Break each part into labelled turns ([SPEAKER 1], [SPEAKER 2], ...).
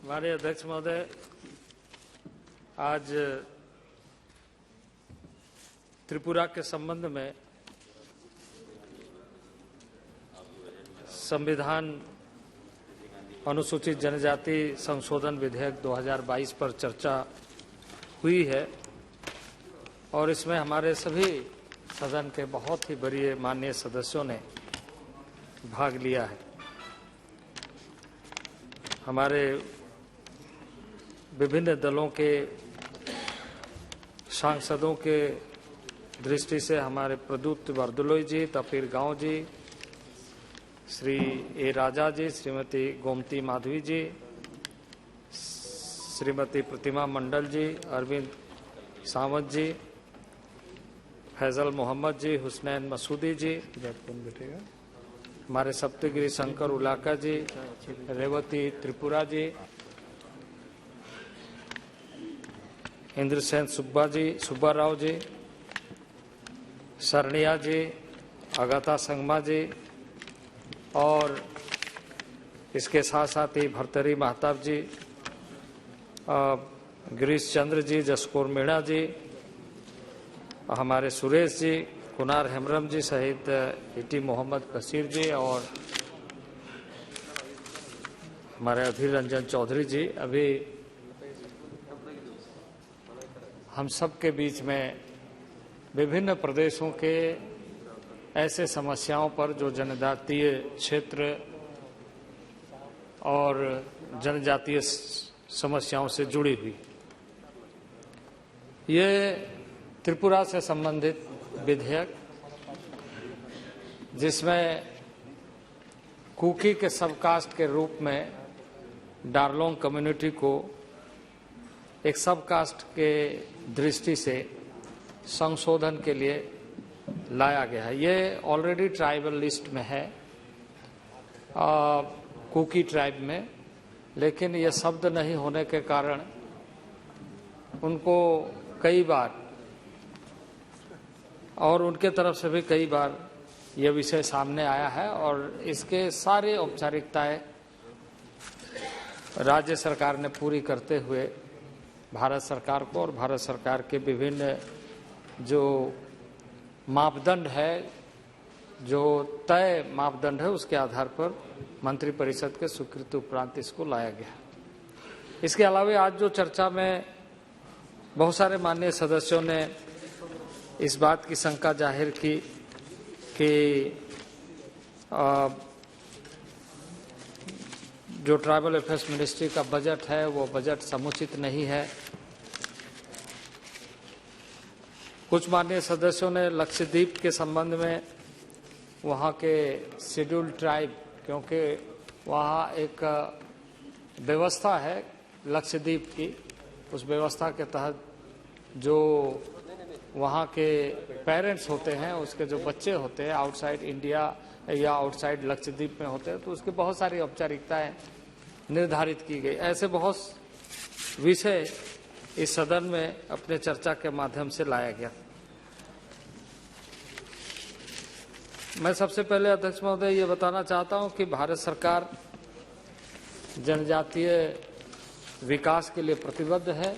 [SPEAKER 1] माननीय अध्यक्ष महोदय, आज त्रिपुरा के संबंध में संविधान अनुसूचित जनजाति संशोधन विधेयक 2022 पर चर्चा हुई है और इसमें हमारे सभी सदन के बहुत ही वरीय माननीय सदस्यों ने भाग लिया है। हमारे विभिन्न दलों के सांसदों के दृष्टि से हमारे प्रद्युत बरदलोई जी, तपीर गांव जी, श्री ए राजा जी, श्रीमती गोमती माधवी जी, श्रीमती प्रतिमा मंडल जी, अरविंद सावंत जी, फैजल मोहम्मद जी, हुसनैन मसूदी जी, हमारे सप्तगिरी शंकर उलाका जी, रेवती त्रिपुरा जी, इंद्रसेन सुब्बा राव जी, शरणिया जी, अगाथा संगमा जी और इसके साथ साथ ही भरतरी महताब जी, गिरीश चंद्र जी, जसकोर मीणा जी, हमारे सुरेश जी, कुनार हेमरम जी सहित इटी मोहम्मद कसीर जी और हमारे अधीर रंजन चौधरी जी। अभी हम सब के बीच में विभिन्न प्रदेशों के ऐसे समस्याओं पर जो जनजातीय क्षेत्र और जनजातीय समस्याओं से जुड़ी हुई, ये त्रिपुरा से संबंधित विधेयक जिसमें कुकी के सबकास्ट के रूप में डारलोंग कम्युनिटी को एक सबकास्ट के दृष्टि से संशोधन के लिए लाया गया है। ये ऑलरेडी ट्राइबल लिस्ट में है कुकी ट्राइब में, लेकिन ये शब्द नहीं होने के कारण उनको कई बार और उनके तरफ से भी कई बार ये विषय सामने आया है और इसके सारे औपचारिकताएं राज्य सरकार ने पूरी करते हुए भारत सरकार को और भारत सरकार के विभिन्न जो मापदंड है, जो तय मापदंड है, उसके आधार पर मंत्रिपरिषद के स्वीकृति उपरांत इसको लाया गया। इसके अलावा आज जो चर्चा में बहुत सारे माननीय सदस्यों ने इस बात की शंका जाहिर की कि जो ट्राइबल अफेयर्स मिनिस्ट्री का बजट है वो बजट समुचित नहीं है। कुछ माननीय सदस्यों ने लक्षद्वीप के संबंध में वहाँ के शेड्यूल्ड ट्राइब, क्योंकि वहाँ एक व्यवस्था है लक्षद्वीप की, उस व्यवस्था के तहत जो वहाँ के पेरेंट्स होते हैं, उसके जो बच्चे होते हैं आउटसाइड इंडिया या आउटसाइड लक्षद्वीप में होते हैं, तो उसकी बहुत सारी औपचारिकताएं निर्धारित की गई। ऐसे बहुत विषय इस सदन में अपने चर्चा के माध्यम से लाया गया। मैं सबसे पहले अध्यक्ष महोदय ये बताना चाहता हूं कि भारत सरकार जनजातीय विकास के लिए प्रतिबद्ध है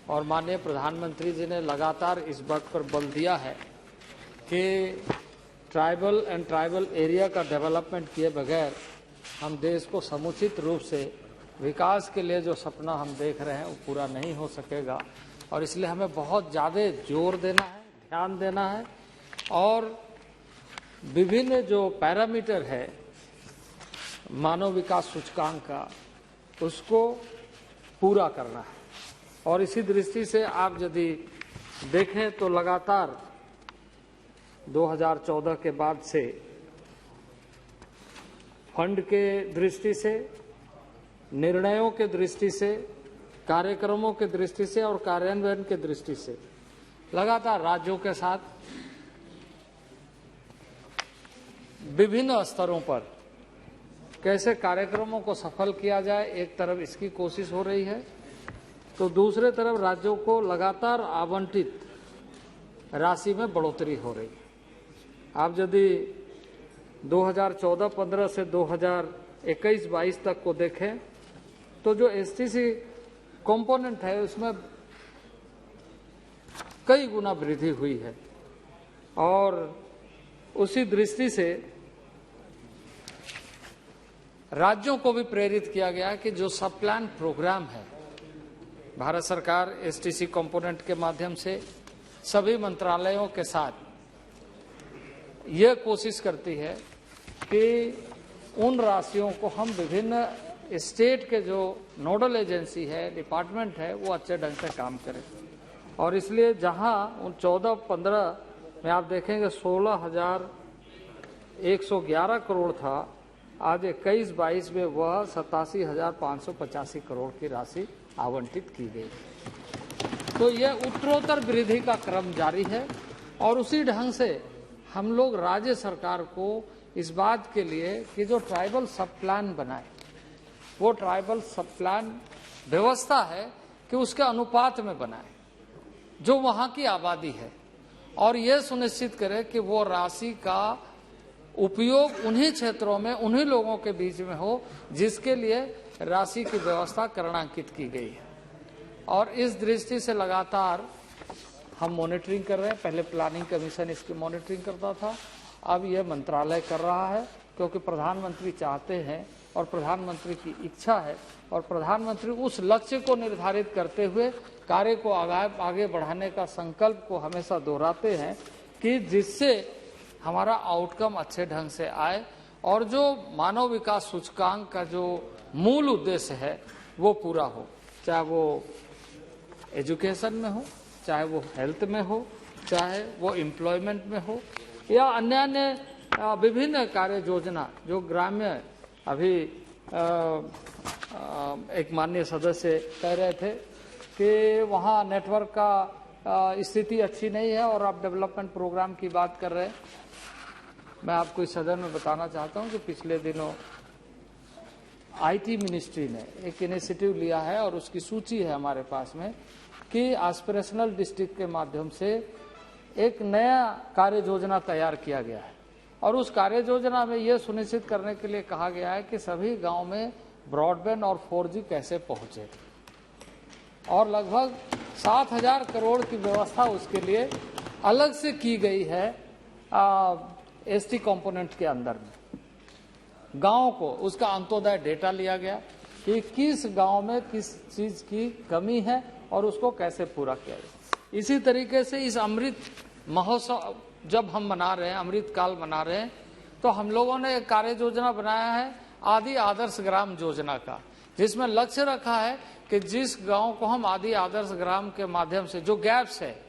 [SPEAKER 1] और माननीय प्रधानमंत्री जी ने लगातार इस बात पर बल दिया है कि ट्राइबल एंड ट्राइबल एरिया का डेवलपमेंट किए बगैर हम देश को समुचित रूप से विकास के लिए जो सपना हम देख रहे हैं वो पूरा नहीं हो सकेगा और इसलिए हमें बहुत ज़्यादा जोर देना है, ध्यान देना है और विभिन्न जो पैरामीटर है मानव विकास सूचकांक का, उसको पूरा करना है। और इसी दृष्टि से आप यदि देखें तो लगातार 2014 के बाद से फंड के दृष्टि से, निर्णयों के दृष्टि से, कार्यक्रमों के दृष्टि से और कार्यान्वयन के दृष्टि से लगातार राज्यों के साथ विभिन्न स्तरों पर कैसे कार्यक्रमों को सफल किया जाए, एक तरफ इसकी कोशिश हो रही है तो दूसरे तरफ राज्यों को लगातार आवंटित राशि में बढ़ोतरी हो रही है। आप यदि 2014-15 से 2021-22 तक को देखें तो जो एसटीसी कंपोनेंट है उसमें कई गुना वृद्धि हुई है। और उसी दृष्टि से राज्यों को भी प्रेरित किया गया कि जो सब प्लान प्रोग्राम है, भारत सरकार एसटीसी कंपोनेंट के माध्यम से सभी मंत्रालयों के साथ ये कोशिश करती है कि उन राशियों को हम विभिन्न स्टेट के जो नोडल एजेंसी है, डिपार्टमेंट है, वो अच्छे ढंग से काम करें। और इसलिए जहां उन 14-15 में आप देखेंगे 16,111 करोड़ था, आज 21-22 में वह 87,585 करोड़ की राशि आवंटित की गई। तो यह उत्तरोत्तर वृद्धि का क्रम जारी है। और उसी ढंग से हम लोग राज्य सरकार को इस बात के लिए कि जो ट्राइबल सब प्लान बनाए, वो ट्राइबल सब प्लान व्यवस्था है कि उसके अनुपात में बनाए जो वहां की आबादी है, और यह सुनिश्चित करे कि वो राशि का उपयोग उन्हीं क्षेत्रों में उन्हीं लोगों के बीच में हो जिसके लिए राशि की व्यवस्था करणांकित की गई है। और इस दृष्टि से लगातार हम मॉनिटरिंग कर रहे हैं। पहले प्लानिंग कमीशन इसकी मॉनिटरिंग करता था, अब यह मंत्रालय कर रहा है, क्योंकि प्रधानमंत्री चाहते हैं और प्रधानमंत्री की इच्छा है, और प्रधानमंत्री उस लक्ष्य को निर्धारित करते हुए कार्य को आगे बढ़ाने का संकल्प को हमेशा दोहराते हैं कि जिससे हमारा आउटकम अच्छे ढंग से आए और जो मानव विकास सूचकांक का जो मूल उद्देश्य है वो पूरा हो, चाहे वो एजुकेशन में हो, चाहे वो हेल्थ में हो, चाहे वो एम्प्लॉयमेंट में हो, या अन्य विभिन्न कार्य योजना जो ग्राम्य। अभी एक माननीय सदस्य कह रहे थे कि वहाँ नेटवर्क का स्थिति अच्छी नहीं है और आप डेवलपमेंट प्रोग्राम की बात कर रहे हैं। मैं आपको इस सदन में बताना चाहता हूं कि पिछले दिनों आईटी मिनिस्ट्री ने एक इनिशिएटिव लिया है और उसकी सूची है हमारे पास में कि एस्पिरेशनल डिस्ट्रिक्ट के माध्यम से एक नया कार्य योजना तैयार किया गया है। और उस कार्य योजना में यह सुनिश्चित करने के लिए कहा गया है कि सभी गांव में ब्रॉडबैंड और 4G कैसे पहुंचे, और लगभग 7,000 करोड़ की व्यवस्था उसके लिए अलग से की गई है एसटी कंपोनेंट के अंदर में। गांव को उसका अंत्योदय डेटा लिया गया कि किस गांव में किस चीज की कमी है और उसको कैसे पूरा किया जाए। इसी तरीके से इस अमृत महोत्सव जब हम मना रहे हैं, अमृत काल मना रहे हैं, तो हम लोगों ने एक कार्य योजना बनाया है आदि आदर्श ग्राम योजना का, जिसमें लक्ष्य रखा है कि जिस गांव को हम आदि आदर्श ग्राम के माध्यम से जो गैप्स है,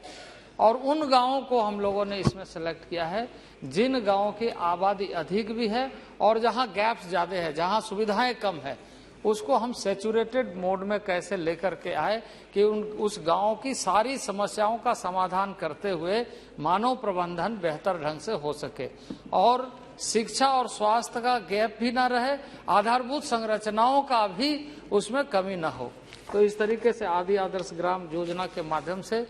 [SPEAKER 1] और उन गांवों को हम लोगों ने इसमें सेलेक्ट किया है जिन गांवों की आबादी अधिक भी है और जहां गैप्स ज्यादा है, जहां सुविधाएं कम है, उसको हम सैचुरेटेड मोड में कैसे लेकर के आए कि उस गांव की सारी समस्याओं का समाधान करते हुए मानव प्रबंधन बेहतर ढंग से हो सके और शिक्षा और स्वास्थ्य का गैप भी ना रहे, आधारभूत संरचनाओं का भी उसमें कमी न हो। तो इस तरीके से आदि आदर्श ग्राम योजना के माध्यम से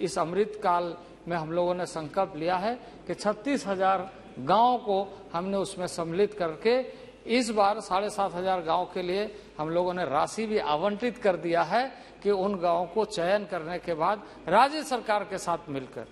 [SPEAKER 1] इस अमृत काल में हम लोगों ने संकल्प लिया है कि 36,000 गांव को हमने उसमें सम्मिलित करके इस बार 7,500 गांव के लिए हम लोगों ने राशि भी आवंटित कर दिया है कि उन गांवों को चयन करने के बाद राज्य सरकार के साथ मिलकर,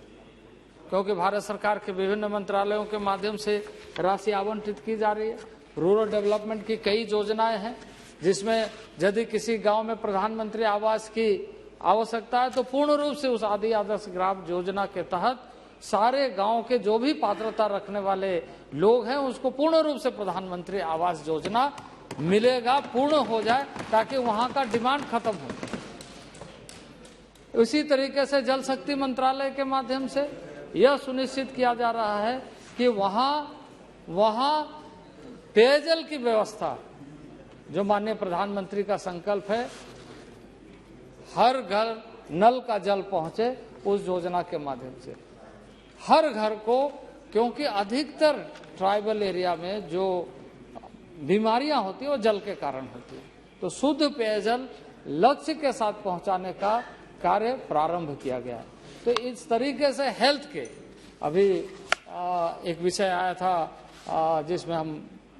[SPEAKER 1] क्योंकि भारत सरकार के विभिन्न मंत्रालयों के माध्यम से राशि आवंटित की जा रही है। रूरल डेवलपमेंट की कई योजनाएं हैं जिसमें यदि किसी गांव में प्रधानमंत्री आवास की आवश्यकता है तो पूर्ण रूप से उस आदि आदर्श ग्राम योजना के तहत सारे गांव के जो भी पात्रता रखने वाले लोग हैं उसको पूर्ण रूप से प्रधानमंत्री आवास योजना मिलेगा, पूर्ण हो जाए, ताकि वहां का डिमांड खत्म हो। उसी तरीके से जल शक्ति मंत्रालय के माध्यम से यह सुनिश्चित किया जा रहा है कि वहां पेयजल की व्यवस्था, जो माननीय प्रधानमंत्री का संकल्प है हर घर नल का जल पहुंचे, उस योजना के माध्यम से हर घर को, क्योंकि अधिकतर ट्राइबल एरिया में जो बीमारियां होती है वो जल के कारण होती है, तो शुद्ध पेयजल लक्ष्य के साथ पहुंचाने का कार्य प्रारंभ किया गया है। तो इस तरीके से हेल्थ के अभी एक विषय आया था जिसमें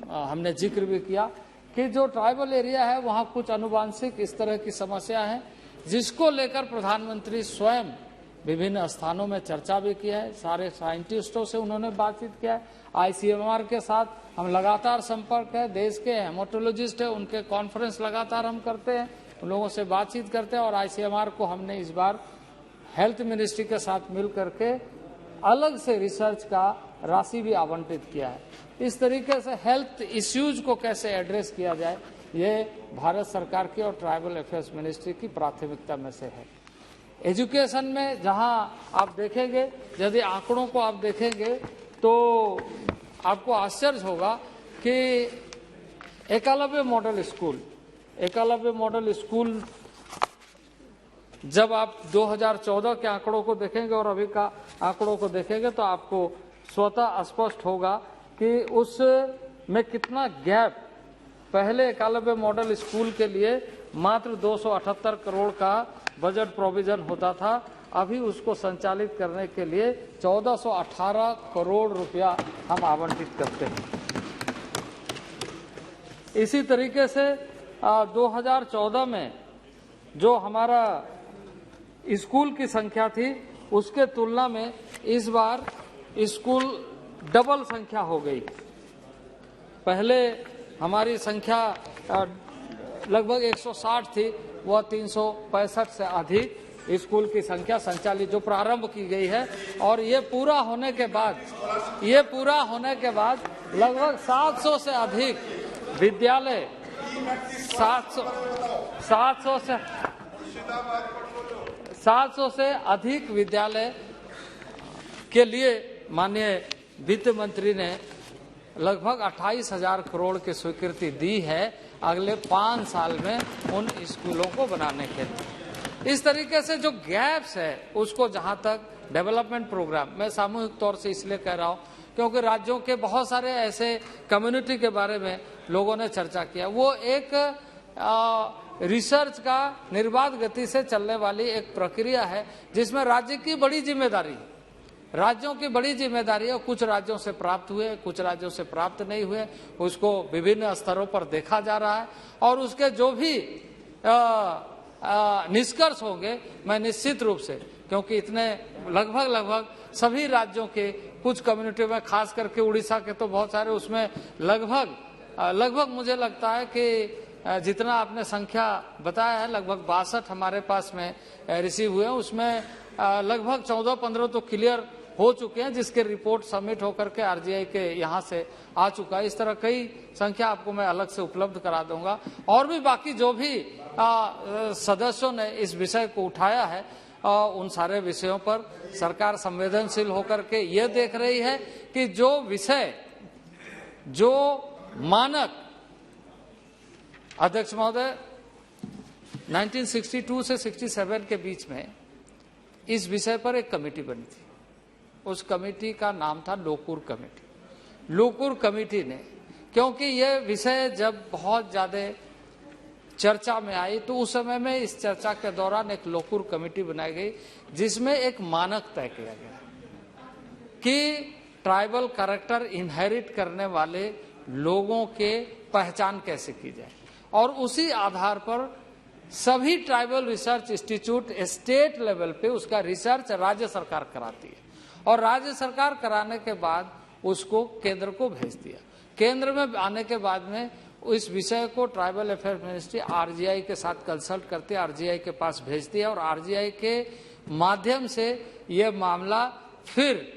[SPEAKER 1] हमने जिक्र भी किया कि जो ट्राइबल एरिया है वहाँ कुछ अनुवांशिक इस तरह की समस्या है, जिसको लेकर प्रधानमंत्री स्वयं विभिन्न स्थानों में चर्चा भी किया है। सारे साइंटिस्टों से उन्होंने बातचीत किया है। ICMR के साथ हम लगातार संपर्क है। देश के हेमाटोलॉजिस्ट है, उनके कॉन्फ्रेंस लगातार हम करते हैं, उन लोगों से बातचीत करते हैं। और ICMR को हमने इस बार हेल्थ मिनिस्ट्री के साथ मिल करके अलग से रिसर्च का राशि भी आवंटित किया है। इस तरीके से हेल्थ इश्यूज को कैसे एड्रेस किया जाए, ये भारत सरकार की और ट्राइबल अफेयर्स मिनिस्ट्री की प्राथमिकता में से है। एजुकेशन में जहां आप देखेंगे, यदि आंकड़ों को आप देखेंगे तो आपको आश्चर्य होगा कि एकलव्य मॉडल स्कूल जब आप 2014 के आंकड़ों को देखेंगे और अभी का आंकड़ों को देखेंगे तो आपको स्वतः स्पष्ट होगा कि उसमें कितना गैप। पहले एकलव्य मॉडल स्कूल के लिए मात्र 278 करोड़ का बजट प्रोविजन होता था, अभी उसको संचालित करने के लिए 1418 करोड़ रुपया हम आवंटित करते हैं। इसी तरीके से 2014 में जो हमारा स्कूल की संख्या थी उसके तुलना में इस बार स्कूल डबल संख्या हो गई। पहले हमारी संख्या लगभग 160 थी, वह 365 से अधिक स्कूल की संख्या संचालित जो प्रारंभ की गई है। और ये पूरा होने के बाद लगभग 700 से अधिक विद्यालय 700 से अधिक विद्यालय के लिए माननीय वित्त मंत्री ने लगभग 28,000 करोड़ की स्वीकृति दी है अगले 5 साल में उन स्कूलों को बनाने के लिए। इस तरीके से जो गैप्स है उसको जहां तक डेवलपमेंट प्रोग्राम, मैं सामूहिक तौर से इसलिए कह रहा हूं क्योंकि राज्यों के बहुत सारे ऐसे कम्युनिटी के बारे में लोगों ने चर्चा किया। वो एक रिसर्च का निर्बाध गति से चलने वाली एक प्रक्रिया है जिसमें राज्य की बड़ी जिम्मेदारी है, राज्यों की बड़ी जिम्मेदारी है। कुछ राज्यों से प्राप्त हुए, कुछ राज्यों से प्राप्त नहीं हुए, उसको विभिन्न स्तरों पर देखा जा रहा है और उसके जो भी निष्कर्ष होंगे मैं निश्चित रूप से, क्योंकि इतने लगभग सभी राज्यों के कुछ कम्युनिटी में, खास करके उड़ीसा के तो बहुत सारे, उसमें लगभग मुझे लगता है कि जितना आपने संख्या बताया है लगभग 62 हमारे पास में रिसीव हुए हैं, उसमें लगभग 14-15 तो क्लियर हो चुके हैं जिसके रिपोर्ट सबमिट होकर के RGI के यहाँ से आ चुका है। इस तरह कई संख्या आपको मैं अलग से उपलब्ध करा दूंगा। और भी बाकी जो भी सदस्यों ने इस विषय को उठाया है उन सारे विषयों पर सरकार संवेदनशील होकर के ये देख रही है कि जो विषय, जो मानक, अध्यक्ष महोदय 1962 से 67 के बीच में इस विषय पर एक कमेटी बनी थी। उस कमेटी का नाम था लोकूर कमेटी। लोकूर कमेटी ने, क्योंकि यह विषय जब बहुत ज्यादा चर्चा में आई तो उस समय में इस चर्चा के दौरान एक लोकूर कमेटी बनाई गई जिसमें एक मानक तय किया गया कि ट्राइबल कैरेक्टर इनहेरिट करने वाले लोगों के पहचान कैसे की जाए। और उसी आधार पर सभी tribal research institute state level पे उसका रिसर्च राज्य सरकार कराती है और राज्य सरकार कराने के बाद उसको केंद्र को भेज दिया। केंद्र में आने के बाद में इस विषय को ट्राइबल अफेयर मिनिस्ट्री RGI के साथ कंसल्ट करती है, RGI के पास भेजती है और RGI के माध्यम से यह मामला फिर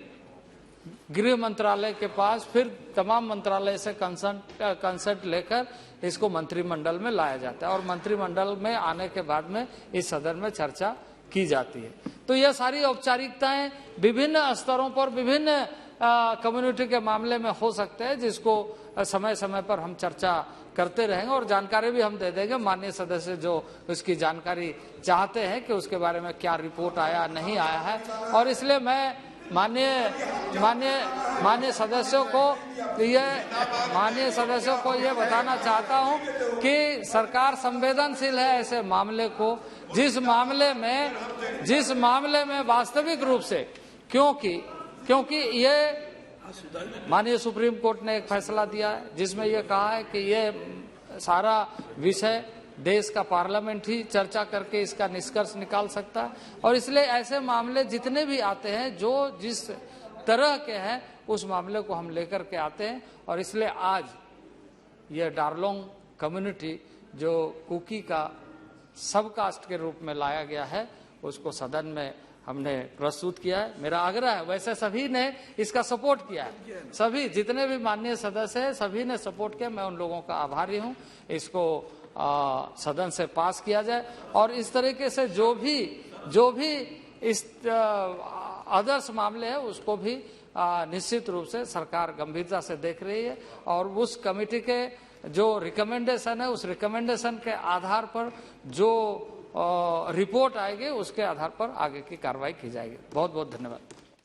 [SPEAKER 1] गृह मंत्रालय के पास, फिर तमाम मंत्रालय से कंसल्ट लेकर इसको मंत्रिमंडल में लाया जाता है और मंत्रिमंडल में आने के बाद में इस सदन में चर्चा की जाती है। तो यह सारी औपचारिकताएं विभिन्न स्तरों पर, विभिन्न कम्युनिटी के मामले में हो सकते हैं, जिसको समय समय पर हम चर्चा करते रहेंगे और जानकारी भी हम दे देंगे। माननीय सदस्य जो उसकी जानकारी चाहते हैं कि उसके बारे में क्या रिपोर्ट आया नहीं आया है, और इसलिए मैं माननीय सदस्यों को ये बताना चाहता हूं कि सरकार संवेदनशील है ऐसे मामले को, जिस मामले में वास्तविक रूप से, क्योंकि ये माननीय सुप्रीम कोर्ट ने एक फैसला दिया है जिसमें ये कहा है कि ये सारा विषय देश का पार्लियामेंट ही चर्चा करके इसका निष्कर्ष निकाल सकता है। और इसलिए ऐसे मामले जितने भी आते हैं जो जिस तरह के हैं उस मामले को हम लेकर के आते हैं। और इसलिए आज यह डारलोंग कम्युनिटी जो कुकी का सब कास्ट के रूप में लाया गया है उसको सदन में हमने प्रस्तुत किया है। मेरा आग्रह है, वैसे सभी ने इसका सपोर्ट किया है, सभी जितने भी माननीय सदस्य हैं सभी ने सपोर्ट किया, मैं उन लोगों का आभारी हूं। इसको सदन से पास किया जाए और इस तरीके से जो भी इस आदर्श मामले है उसको भी निश्चित रूप से सरकार गंभीरता से देख रही है और उस कमेटी के जो रिकमेंडेशन है उस रिकमेंडेशन के आधार पर जो रिपोर्ट आएगी उसके आधार पर आगे की कार्रवाई की जाएगी। बहुत बहुत धन्यवाद।